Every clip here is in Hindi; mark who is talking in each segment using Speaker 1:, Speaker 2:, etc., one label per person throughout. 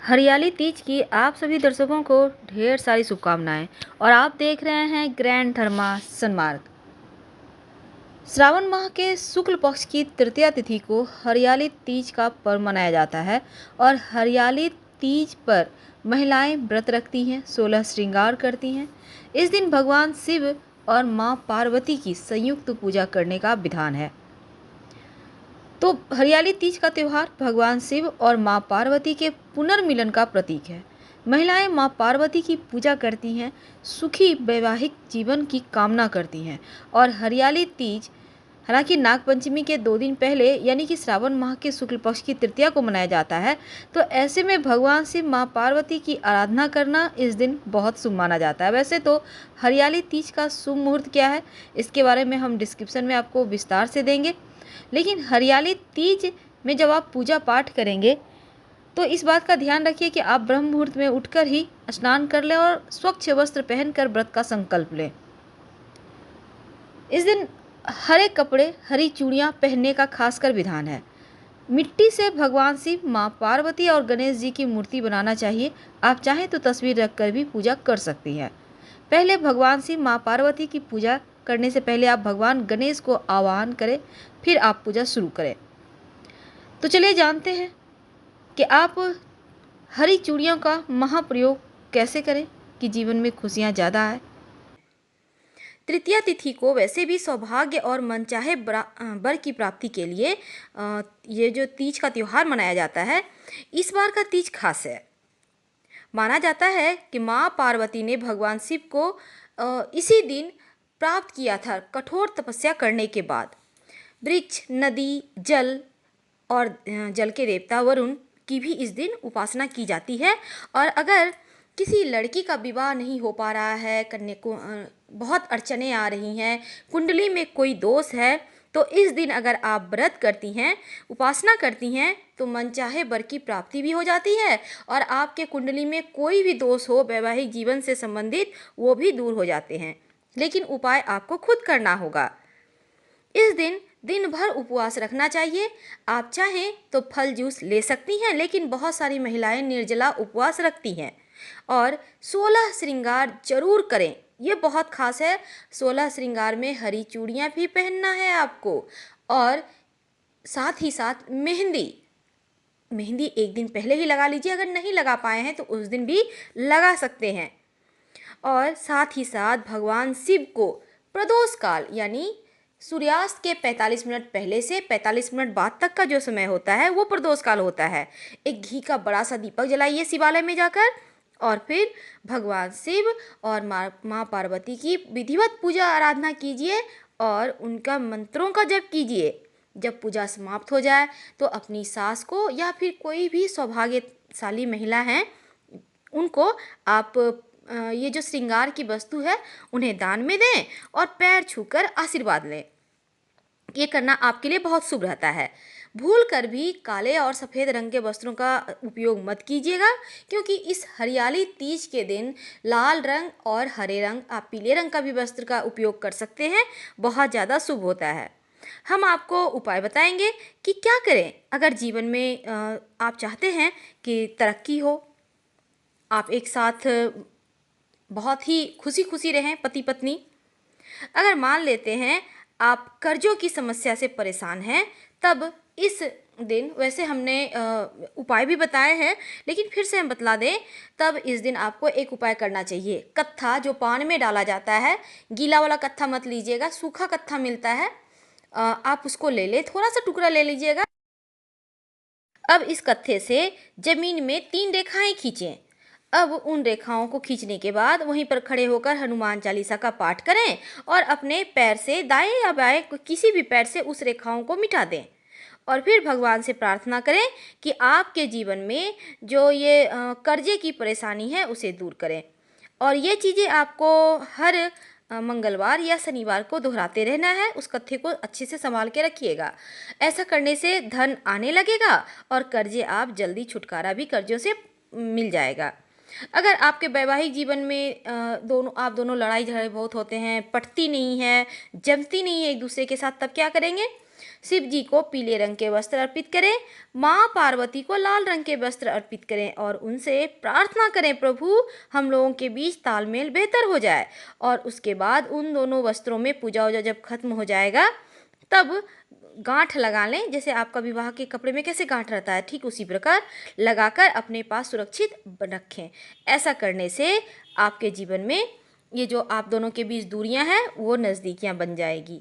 Speaker 1: हरियाली तीज की आप सभी दर्शकों को ढेर सारी शुभकामनाएं। और आप देख रहे हैं ग्रैंड धर्मा सन्मार्ग। श्रावण माह के शुक्ल पक्ष की तृतीया तिथि को हरियाली तीज का पर्व मनाया जाता है। और हरियाली तीज पर महिलाएं व्रत रखती हैं, 16 श्रृंगार करती हैं। इस दिन भगवान शिव और मां पार्वती की संयुक्त पूजा करने का विधान है। तो हरियाली तीज का त्यौहार भगवान शिव और मां पार्वती के पुनर्मिलन का प्रतीक है। महिलाएं मां पार्वती की पूजा करती हैं, सुखी वैवाहिक जीवन की कामना करती हैं। और हरियाली तीज हालांकि नागपंचमी के 2 दिन पहले यानी कि श्रावण माह के शुक्ल पक्ष की तृतीया को मनाया जाता है। तो ऐसे में भगवान शिव मां पार्वती की आराधना करना इस दिन बहुत शुभ माना जाता है। वैसे तो हरियाली तीज का शुभ मुहूर्त क्या है, इसके बारे में हम डिस्क्रिप्शन में आपको विस्तार से देंगे। लेकिन हरियाली तीज में जब आप पूजा पाठ करेंगे तो इस बात का ध्यान रखिए कि आप ब्रह्म मुहूर्त में उठकर ही स्नान कर लें और स्वच्छ वस्त्र पहनकर व्रत का संकल्प लें। इस दिन हरे कपड़े, हरी चूड़ियाँ पहनने का खासकर विधान है। मिट्टी से भगवान शिव, माँ पार्वती और गणेश जी की मूर्ति बनाना चाहिए। आप चाहें तो तस्वीर रखकर भी पूजा कर सकती हैं। पहले भगवान शिव, माँ पार्वती की पूजा करने से पहले आप भगवान गणेश को आवाहन करें, फिर आप पूजा शुरू करें। तो चलिए जानते हैं कि आप हरी चूड़ियों का महाप्रयोग कैसे करें कि जीवन में खुशियाँ ज़्यादा आए। तृतीया तिथि को वैसे भी सौभाग्य और मनचाहे वर की प्राप्ति के लिए ये जो तीज का त्यौहार मनाया जाता है, इस बार का तीज खास है। माना जाता है कि माँ पार्वती ने भगवान शिव को इसी दिन प्राप्त किया था कठोर तपस्या करने के बाद। वृक्ष, नदी, जल और जल के देवता वरुण की भी इस दिन उपासना की जाती है। और अगर किसी लड़की का विवाह नहीं हो पा रहा है, कन्या को बहुत अड़चनें आ रही हैं, कुंडली में कोई दोष है, तो इस दिन अगर आप व्रत करती हैं, उपासना करती हैं, तो मनचाहे वर की प्राप्ति भी हो जाती है। और आपके कुंडली में कोई भी दोष हो वैवाहिक जीवन से संबंधित, वो भी दूर हो जाते हैं। लेकिन उपाय आपको खुद करना होगा। इस दिन दिन भर उपवास रखना चाहिए। आप चाहें तो फल जूस ले सकती हैं, लेकिन बहुत सारी महिलाएं निर्जला उपवास रखती हैं। और 16 श्रृंगार जरूर करें, ये बहुत खास है। 16 श्रृंगार में हरी चूड़ियाँ भी पहनना है आपको। और साथ ही साथ मेहंदी एक दिन पहले ही लगा लीजिए। अगर नहीं लगा पाए हैं तो उस दिन भी लगा सकते हैं। और साथ ही साथ भगवान शिव को प्रदोष काल यानी सूर्यास्त के 45 मिनट पहले से 45 मिनट बाद तक का जो समय होता है वो प्रदोष काल होता है। एक घी का बड़ा सा दीपक जलाइए शिवालय में जाकर, और फिर भगवान शिव और माँ पार्वती की विधिवत पूजा आराधना कीजिए और उनका मंत्रों का जप कीजिए। जब पूजा समाप्त हो जाए तो अपनी सास को या फिर कोई भी सौभाग्यशाली महिला हैं उनको आप ये जो श्रृंगार की वस्तु है उन्हें दान में दें और पैर छूकर आशीर्वाद लें। ये करना आपके लिए बहुत शुभ रहता है। भूल कर भी काले और सफ़ेद रंग के वस्त्रों का उपयोग मत कीजिएगा, क्योंकि इस हरियाली तीज के दिन लाल रंग और हरे रंग, आप पीले रंग का भी वस्त्र का उपयोग कर सकते हैं, बहुत ज़्यादा शुभ होता है। हम आपको उपाय बताएंगे कि क्या करें अगर जीवन में आप चाहते हैं कि तरक्की हो, आप एक साथ बहुत ही खुशी खुशी रहें पति पत्नी। अगर मान लेते हैं आप कर्जों की समस्या से परेशान हैं, तब इस दिन वैसे हमने उपाय भी बताए हैं, लेकिन फिर से हम बतला दें, तब इस दिन आपको एक उपाय करना चाहिए। कत्था जो पान में डाला जाता है, गीला वाला कत्था मत लीजिएगा, सूखा कत्था मिलता है, आप उसको ले लें, थोड़ा सा टुकड़ा ले लीजिएगा। अब इस कत्थे से जमीन में 3 रेखाएं खींचें। अब उन रेखाओं को खींचने के बाद वहीं पर खड़े होकर हनुमान चालीसा का पाठ करें और अपने पैर से दाएं या बाएं किसी भी पैर से उस रेखाओं को मिटा दें। और फिर भगवान से प्रार्थना करें कि आपके जीवन में जो ये कर्जे की परेशानी है उसे दूर करें। और ये चीज़ें आपको हर मंगलवार या शनिवार को दोहराते रहना है। उस कत्थे को अच्छे से संभाल के रखिएगा। ऐसा करने से धन आने लगेगा और कर्जे आप जल्दी छुटकारा भी कर्जों से मिल जाएगा। अगर आपके वैवाहिक जीवन में आप दोनों लड़ाई झगड़े बहुत होते हैं, पटती नहीं है, जमती नहीं है एक दूसरे के साथ, तब क्या करेंगे? शिव जी को पीले रंग के वस्त्र अर्पित करें, माँ पार्वती को लाल रंग के वस्त्र अर्पित करें और उनसे प्रार्थना करें, प्रभु हम लोगों के बीच तालमेल बेहतर हो जाए। और उसके बाद उन दोनों वस्त्रों में पूजा वूजा जब खत्म हो जाएगा तब गांठ लगा लें। जैसे आपका विवाह के कपड़े में कैसे गांठ रहता है, ठीक उसी प्रकार लगाकर अपने पास सुरक्षित रखें। ऐसा करने से आपके जीवन में ये जो आप दोनों के बीच दूरियां हैं वो नज़दीकियां बन जाएगी।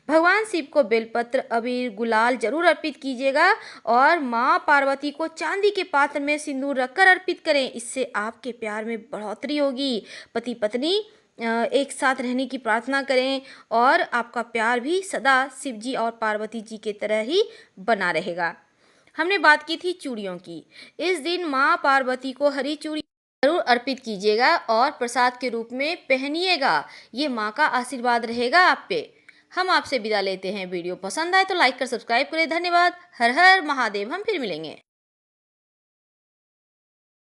Speaker 1: भगवान शिव को बेलपत्र, अबीर, गुलाल जरूर अर्पित कीजिएगा और माँ पार्वती को चांदी के पात्र में सिंदूर रखकर अर्पित करें। इससे आपके प्यार में बढ़ोतरी होगी। पति पत्नी एक साथ रहने की प्रार्थना करें और आपका प्यार भी सदा शिव जी और पार्वती जी की तरह ही बना रहेगा। हमने बात की थी चूड़ियों की। इस दिन माँ पार्वती को हरी चूड़ी जरूर अर्पित कीजिएगा और प्रसाद के रूप में पहनिएगा। ये माँ का आशीर्वाद रहेगा आप पे। हम आपसे विदा लेते हैं। वीडियो पसंद आए तो लाइक कर सब्सक्राइब करें। धन्यवाद। हर हर महादेव। हम फिर मिलेंगे।